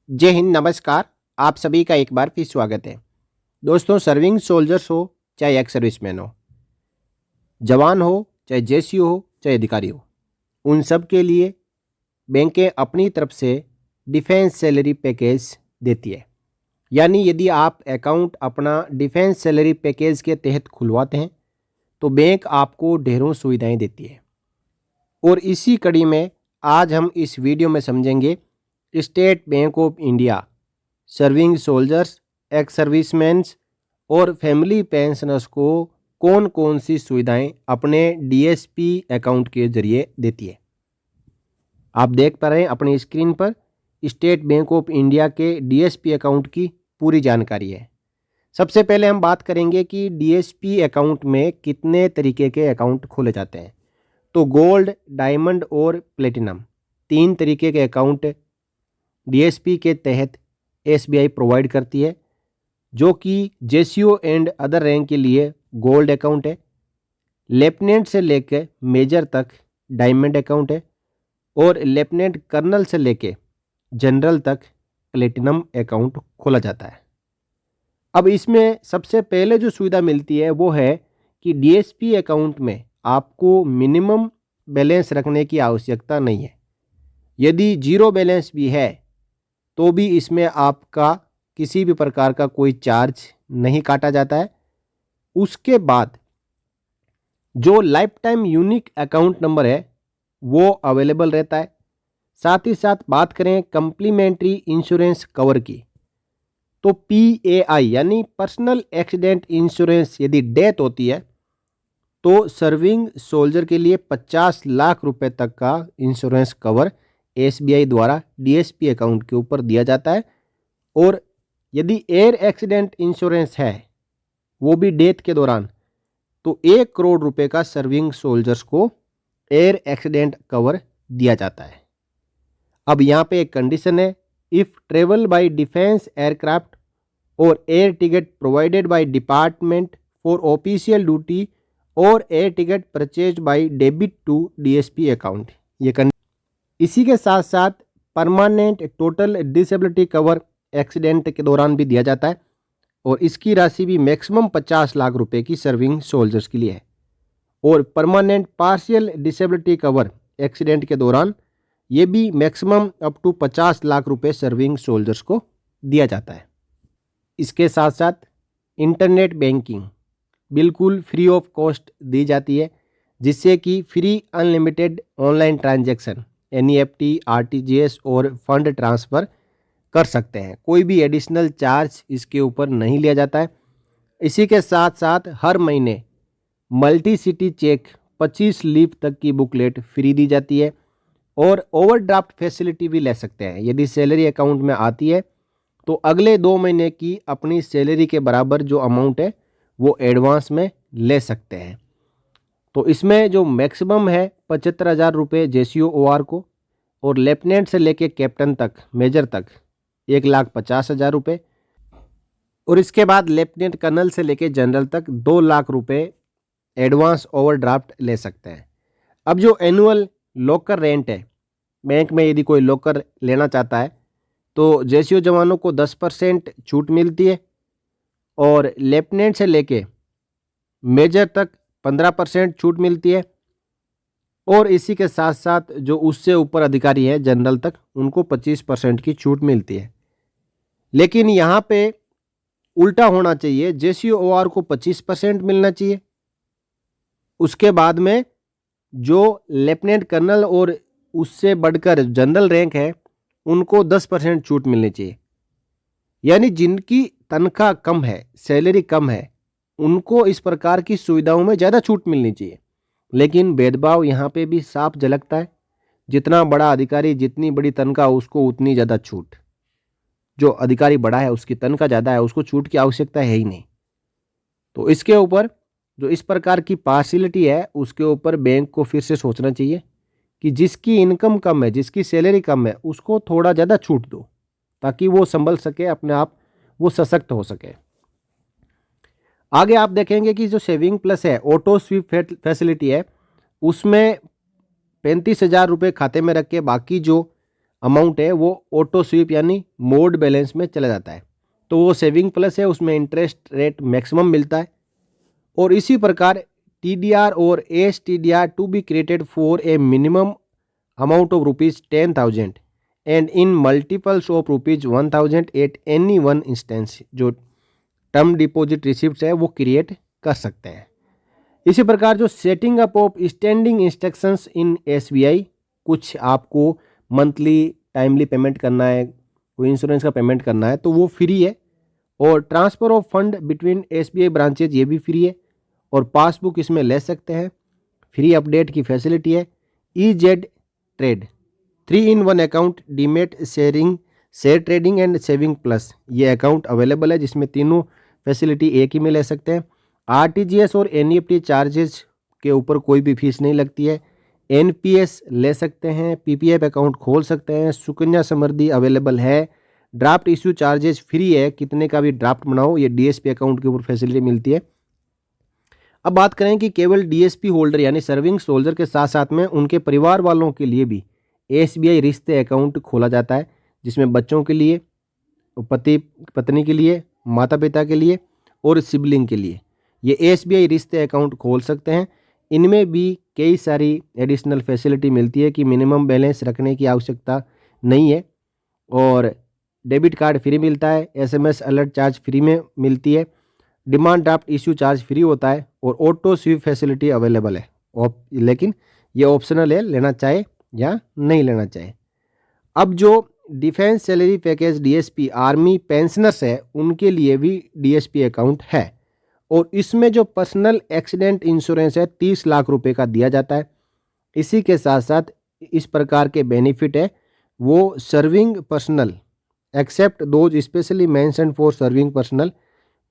जय हिंद, नमस्कार। आप सभी का एक बार फिर स्वागत है। दोस्तों, सर्विंग सोल्जर्स हो चाहे एक्स सर्विसमैन हो, जवान हो चाहे जेसीओ हो चाहे अधिकारी हो, उन सब के लिए बैंकें अपनी तरफ से डिफेंस सैलरी पैकेज देती है। यानी यदि आप अकाउंट अपना डिफेंस सैलरी पैकेज के तहत खुलवाते हैं तो बैंक आपको ढेरों सुविधाएं देती है। और इसी कड़ी में आज हम इस वीडियो में समझेंगे State Bank of India serving soldiers, ex servicemans और फैमिली पेंशनर्स को कौन कौन सी सुविधाएं अपने डीएसपी अकाउंट के जरिए देती है। आप देख पा रहे हैं अपनी स्क्रीन पर स्टेट बैंक ऑफ इंडिया के डीएसपी अकाउंट की पूरी जानकारी है। सबसे पहले हम बात करेंगे कि डीएसपी अकाउंट में कितने तरीके के अकाउंट खोले जाते हैं। तो गोल्ड, डायमंड और प्लेटिनम 3 तरीके के अकाउंट डीएसपी के तहत एसबीआई प्रोवाइड करती है, जो कि जेसीओ एंड अदर रैंक के लिए गोल्ड अकाउंट है, लेफ्टिनेंट से लेकर मेजर तक डायमंड अकाउंट है और लेफ्टिनेंट कर्नल से लेकर जनरल तक प्लेटिनम अकाउंट खोला जाता है। अब इसमें सबसे पहले जो सुविधा मिलती है वो है कि डीएसपी अकाउंट में आपको मिनिमम बैलेंस रखने की आवश्यकता नहीं है। यदि जीरो बैलेंस भी है तो भी इसमें आपका किसी भी प्रकार का कोई चार्ज नहीं काटा जाता है। उसके बाद जो life time unique account number है वो अवेलेबल रहता है। साथ ही साथ बात करें कम्प्लीमेंट्री इंश्योरेंस कवर की, तो पीएआई यानी पर्सनल एक्सीडेंट इंश्योरेंस यदि डेथ होती है तो सर्विंग सोल्जर के लिए 50 लाख रुपए तक का इंश्योरेंस कवर एसबीआई द्वारा डीएसपी अकाउंट के ऊपर दिया जाता है। और यदि एयर एक्सीडेंट इंश्योरेंस है वो भी डेथ के दौरान, तो 1 करोड़ रुपए का सर्विंग सोल्जर्स को एयर एक्सीडेंट कवर दिया जाता है। अब यहाँ पे एक कंडीशन है, if travel by defence aircraft और air ticket provided by department for official duty और air ticket purchase by debit to DSP account. इसी के साथ साथ permanent total disability cover accident के दौरान भी दिया जाता है और इसकी राशि भी मैक्सिमम 50 लाख रुपए की सर्विंग सोल्जर्स के लिए है। और permanent partial disability cover accident के दौरान ये भी मैक्सिमम अप टू 50 लाख रुपए सर्विंग सोल्जर्स को दिया जाता है। इसके साथ साथ इंटरनेट बैंकिंग बिल्कुल फ्री ऑफ कॉस्ट दी जाती है, जिससे कि free unlimited online transaction NEFT, RTGS और फंड ट्रांसफ़र कर सकते हैं। कोई भी एडिशनल चार्ज इसके ऊपर नहीं लिया जाता है। इसी के साथ साथ हर महीने मल्टी सिटी चेक 25 लीफ तक की बुकलेट फ्री दी जाती है और ओवरड्राफ्ट फैसिलिटी भी ले सकते हैं। यदि सैलरी अकाउंट में आती है तो अगले 2 महीने की अपनी सैलरी के बराबर जो अमाउंट है वो एडवांस में ले सकते हैं। तो इसमें जो मैक्सिमम है 75,000 रुपये जेसीओ ओआर को, और लेफ्टिनेंट से लेके कैप्टन तक, मेजर तक 1,50,000 रुपये, और इसके बाद लेफ्टिनेंट कर्नल से लेके जनरल तक 2 लाख रुपये एडवांस ओवरड्राफ्ट ले सकते हैं। अब जो एनुअल लॉकर रेंट है, बैंक में यदि कोई लॉकर लेना चाहता है तो जेसीओ जवानों को 10% छूट मिलती है और लेफ्टिनेंट से लेके मेजर तक 15% छूट मिलती है। और इसी के साथ साथ जो उससे ऊपर अधिकारी है जनरल तक, उनको 25% की छूट मिलती है। लेकिन यहाँ पे उल्टा होना चाहिए, जेसीओ ओआर को 25% मिलना चाहिए। उसके बाद में जो लेफ्टिनेंट कर्नल और उससे बढ़कर जनरल रैंक है उनको 10% छूट मिलनी चाहिए। यानी जिनकी तनख्वाह कम है, सैलरी कम है, उनको इस प्रकार की सुविधाओं में ज़्यादा छूट मिलनी चाहिए। लेकिन भेदभाव यहाँ पे भी साफ झलकता है। जितना बड़ा अधिकारी, जितनी बड़ी तनख्वाह, उसको उतनी ज़्यादा छूट। जो अधिकारी बड़ा है उसकी तनख्वाह ज़्यादा है, उसको छूट की आवश्यकता है ही नहीं। तो इसके ऊपर जो इस प्रकार की पार्शियलिटी है उसके ऊपर बैंक को फिर से सोचना चाहिए कि जिसकी इनकम कम है, जिसकी सैलरी कम है, उसको थोड़ा ज़्यादा छूट दो ताकि वो संभल सके, अपने आप वो सशक्त हो सके। आगे आप देखेंगे कि जो सेविंग प्लस है, ऑटो स्वीप फैसिलिटी है, उसमें 35,000 रुपये खाते में रख के बाकी जो अमाउंट है वो ऑटो स्वीप यानी मोड बैलेंस में चला जाता है। तो वो सेविंग प्लस है, उसमें इंटरेस्ट रेट मैक्सिमम मिलता है। और इसी प्रकार TDR और ASTDR to be created for a minimum amount of ₹10,000 and in multiples of ₹1,000 at any one instance, जो टर्म डिपॉजिट रिसिप्ट है वो क्रिएट कर सकते हैं। इसी प्रकार जो setting up of standing instructions in SBI, कुछ आपको मंथली टाइमली पेमेंट करना है, कोई इंश्योरेंस का पेमेंट करना है तो वो फ्री है। और transfer of fund between SBI branches ये भी फ्री है। और पासबुक इसमें ले सकते हैं, फ्री अपडेट की फैसिलिटी है। EZ trade 3-in-1 account, demat share trading and saving plus, ये अकाउंट अवेलेबल है जिसमें तीनों फैसिलिटी एक ही में ले सकते हैं। RTGS और NEFT चार्जेस के ऊपर कोई भी फीस नहीं लगती है। NPS ले सकते हैं, PPF अकाउंट खोल सकते हैं, सुकन्या समृद्धि अवेलेबल है। ड्राफ्ट इश्यू चार्जेस फ्री है, कितने का भी ड्राफ्ट बनाओ ये DSP अकाउंट के ऊपर फैसिलिटी मिलती है। अब बात करें कि केवल DSP होल्डर यानी सर्विंग सोल्जर के साथ साथ में उनके परिवार वालों के लिए भी SBI रिश्ते अकाउंट खोला जाता है, जिसमें बच्चों के लिए, पति पत्नी के लिए, माता पिता के लिए और सिबलिंग के लिए ये SBI रिश्ते अकाउंट खोल सकते हैं। इनमें भी कई सारी एडिशनल फैसिलिटी मिलती है कि मिनिमम बैलेंस रखने की आवश्यकता नहीं है, और डेबिट कार्ड फ्री मिलता है, SMS अलर्ट चार्ज फ्री में मिलती है, demand draft issue charge free होता है और ऑटो स्वीप फैसिलिटी अवेलेबल है। लेकिन ये ऑप्शनल है, लेना चाहे या नहीं लेना चाहे। अब जो defence salary package DSP army pensioners है उनके लिए भी DSP अकाउंट है, और इसमें जो पर्सनल एक्सीडेंट इंश्योरेंस है 30 लाख रुपए का दिया जाता है। इसी के साथ साथ इस प्रकार के बेनिफिट है वो serving personnel except those specially mention for serving personnel,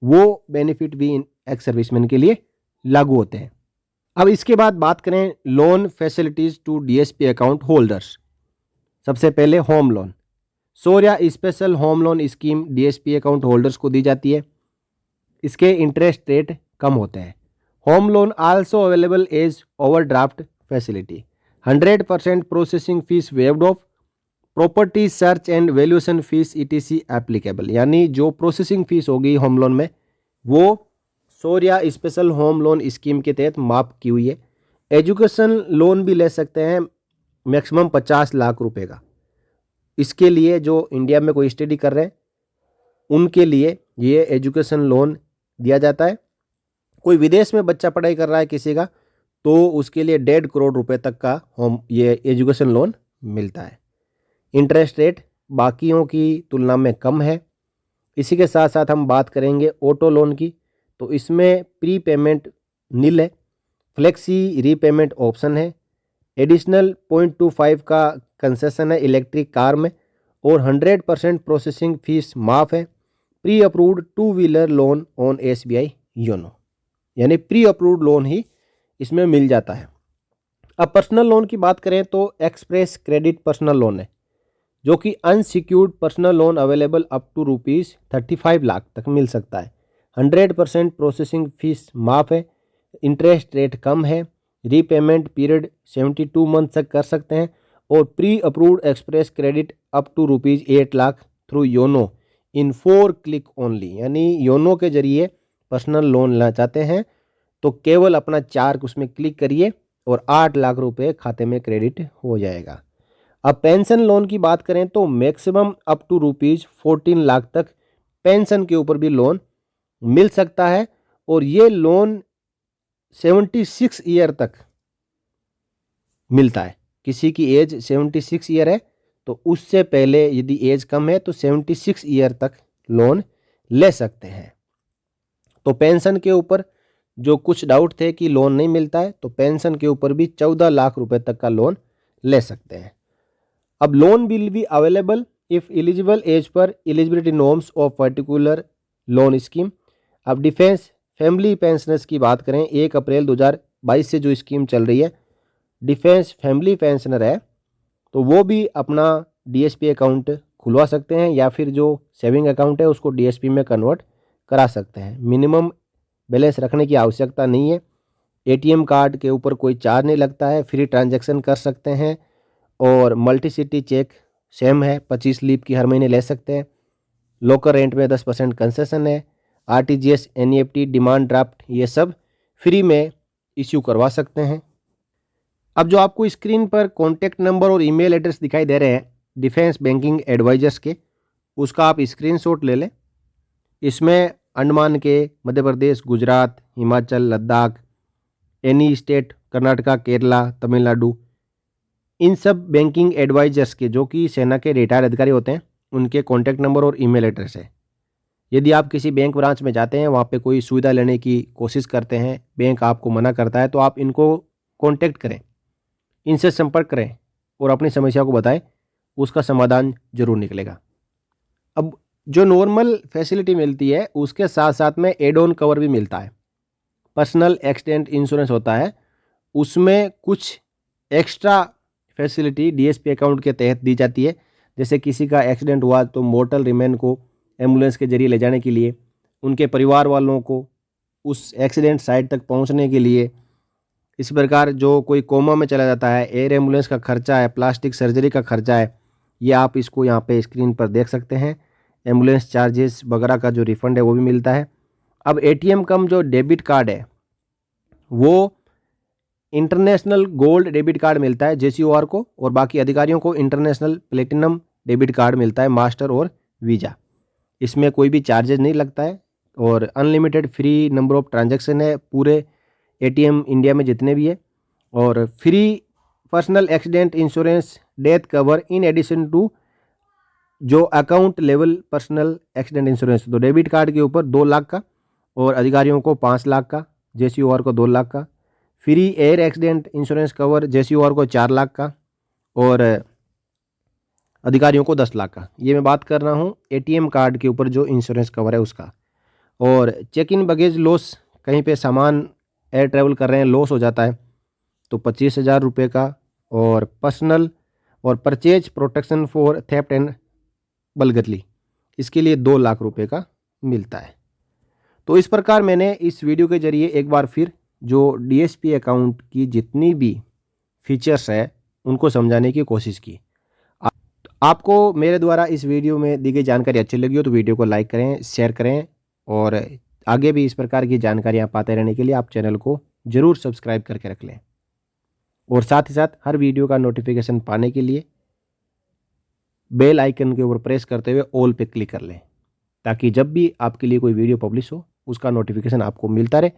वो बेनिफिट भी इन एक्स सर्विसमैन के लिए लागू होते हैं। अब इसके बाद बात करें loan facilities to DSP account holders. सबसे पहले home loan, Shaurya special home loan scheme DSP account holders को दी जाती है। इसके इंटरेस्ट रेट कम होते हैं। Home loan also available as overdraft facility, 100% processing fee waived off, property search and valuation fee ETC applicable, यानी जो प्रोसेसिंग फीस होगी होम लोन में वो Shaurya special home loan scheme के तहत माफ की हुई है। एजुकेशन लोन भी ले सकते हैं मैक्सिमम 50 लाख रुपए का। इसके लिए जो इंडिया में कोई स्टडी कर रहे हैं उनके लिए ये एजुकेशन लोन दिया जाता है। कोई विदेश में बच्चा पढ़ाई कर रहा है किसी का, तो उसके लिए 1.5 करोड़ रुपए तक का ये एजुकेशन लोन मिलता है। इंटरेस्ट रेट बाकियों की तुलना में कम है। इसी के साथ साथ हम बात करेंगे ऑटो लोन की, तो इसमें प्री पेमेंट नील है, फ्लेक्सी रीपेमेंट ऑप्शन है, एडिशनल 0.25 का कंसेशन है इलेक्ट्रिक कार में, और 100% प्रोसेसिंग फीस माफ़ है। Pre approved 2 wheeler loan on SBI YONO, यानी प्री अप्रूव्ड लोन ही इसमें मिल जाता है। अब पर्सनल लोन की बात करें तो एक्सप्रेस क्रेडिट पर्सनल लोन है, जो कि unsecured personal loan available up to ₹35 lakh तक मिल सकता है। 100% प्रोसेसिंग फीस माफ़ है, इंटरेस्ट रेट कम है, रीपेमेंट पीरियड 72 मंथ तक कर सकते हैं, और pre approved express credit up to ₹8 lakh through YONO in 4 click only, यानी योनो के जरिए पर्सनल लोन लेना चाहते हैं तो केवल अपना 4 उसमें क्लिक करिए और 8 लाख रुपए खाते में क्रेडिट हो जाएगा। अब पेंशन लोन की बात करें तो मैक्सिमम अप टू ₹14 लाख तक पेंशन के ऊपर भी लोन मिल सकता है, और ये लोन 76 ईयर तक मिलता है। किसी की एज 76 ईयर है तो उससे पहले यदि एज कम है तो 76 ईयर तक लोन ले सकते हैं। तो पेंशन के ऊपर जो कुछ डाउट थे कि लोन नहीं मिलता है, तो पेंशन के ऊपर भी 14 लाख रुपए तक का लोन ले सकते हैं। अब loan will be available if eligible as per eligibility norms of particular loan scheme. अब डिफेंस फैमिली पेंशनर्स की बात करें, 1 अप्रैल 2022 से जो स्कीम चल रही है, डिफेंस फैमिली पेंशनर है तो वो भी अपना DSP अकाउंट खुलवा सकते हैं, या फिर जो सेविंग अकाउंट है उसको DSP में कन्वर्ट करा सकते हैं। मिनिमम बैलेंस रखने की आवश्यकता नहीं है, ATM कार्ड के ऊपर कोई चार्ज नहीं लगता है, फ्री ट्रांजैक्शन कर सकते हैं, और मल्टी सिटी चेक सेम है, 25 लीव की हर महीने ले सकते हैं। लोकल रेंट में 10% कंसेशन है। आरटीजीएस, एनईएफटी, डिमांड ड्राफ्ट ये सब फ्री में इश्यू करवा सकते हैं। अब जो आपको स्क्रीन पर कॉन्टैक्ट नंबर और ईमेल एड्रेस दिखाई दे रहे हैं डिफेंस बैंकिंग एडवाइजर्स के, उसका आप स्क्रीनशॉट ले लें। इसमें अंडमान के, मध्य प्रदेश, गुजरात, हिमाचल, लद्दाख, एनी स्टेट, कर्नाटका, केरला, तमिलनाडु, इन सब बैंकिंग एडवाइजर्स के जो कि सेना के रिटायर्ड अधिकारी होते हैं उनके कॉन्टैक्ट नंबर और ईमेल एड्रेस है। यदि आप किसी बैंक ब्रांच में जाते हैं, वहाँ पे कोई सुविधा लेने की कोशिश करते हैं, बैंक आपको मना करता है, तो आप इनको कॉन्टैक्ट करें, इनसे संपर्क करें और अपनी समस्या को बताएं, उसका समाधान जरूर निकलेगा। अब जो नॉर्मल फैसिलिटी मिलती है उसके साथ साथ में एड ऑन कवर भी मिलता है। पर्सनल एक्सीडेंट इंश्योरेंस होता है, उसमें कुछ एक्स्ट्रा फैसिलिटी डीएसपी अकाउंट के तहत दी जाती है। जैसे किसी का एक्सीडेंट हुआ तो मोर्टल रिमेन को एम्बुलेंस के जरिए ले जाने के लिए, उनके परिवार वालों को उस एक्सीडेंट साइट तक पहुंचने के लिए, इस प्रकार जो कोई कोमा में चला जाता है, एयर एम्बुलेंस का खर्चा है, प्लास्टिक सर्जरी का खर्चा है, ये आप इसको यहाँ पे स्क्रीन पर देख सकते हैं। एम्बुलेंस चार्जेस वगैरह का जो रिफंड है वो भी मिलता है। अब एटीएम कम जो डेबिट कार्ड है वो इंटरनेशनल गोल्ड डेबिट कार्ड मिलता है जेसीओआर को, और बाकी अधिकारियों को इंटरनेशनल प्लेटिनम डेबिट कार्ड मिलता है, मास्टर और वीज़ा। इसमें कोई भी चार्जेस नहीं लगता है और unlimited free number of transaction है पूरे एटीएम इंडिया में जितने भी है, और free personal accident insurance, death cover in addition to जो account level personal accident insurance. तो डेबिट कार्ड के ऊपर 2 लाख का और अधिकारियों को 5 लाख का, जेसीओआर को 2 लाख का। Free air accident insurance cover JCOR को 4 लाख का और अधिकारियों को 10 लाख का। ये मैं बात कर रहा हूँ एटीएम कार्ड के ऊपर जो इंश्योरेंस कवर है उसका। और चेक इन बगेज लॉस, कहीं पे सामान एयर ट्रैवल कर रहे हैं लॉस हो जाता है तो 25,000 रुपये का, और पर्सनल और purchase protection for theft and burglary, इसके लिए 2 लाख रुपए का मिलता है। तो इस प्रकार मैंने इस वीडियो के जरिए एक बार फिर जो डीएसपी अकाउंट की जितनी भी फीचर्स है उनको समझाने की कोशिश की। आपको मेरे द्वारा इस वीडियो में दी गई जानकारी अच्छी लगी हो तो वीडियो को लाइक करें, शेयर करें, और आगे भी इस प्रकार की जानकारियाँ पाते रहने के लिए आप चैनल को ज़रूर सब्सक्राइब करके रख लें। और साथ ही साथ हर वीडियो का नोटिफिकेशन पाने के लिए बेल आइकन के ऊपर प्रेस करते हुए ऑल पे क्लिक कर लें, ताकि जब भी आपके लिए कोई वीडियो पब्लिश हो उसका नोटिफिकेशन आपको मिलता रहे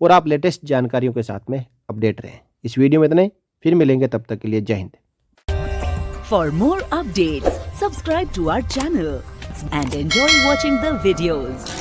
और आप लेटेस्ट जानकारियों के साथ में अपडेट रहें। इस वीडियो में इतना ही, फिर मिलेंगे, तब तक के लिए जय Hind. For more updates, subscribe to our channel and enjoy watching the videos.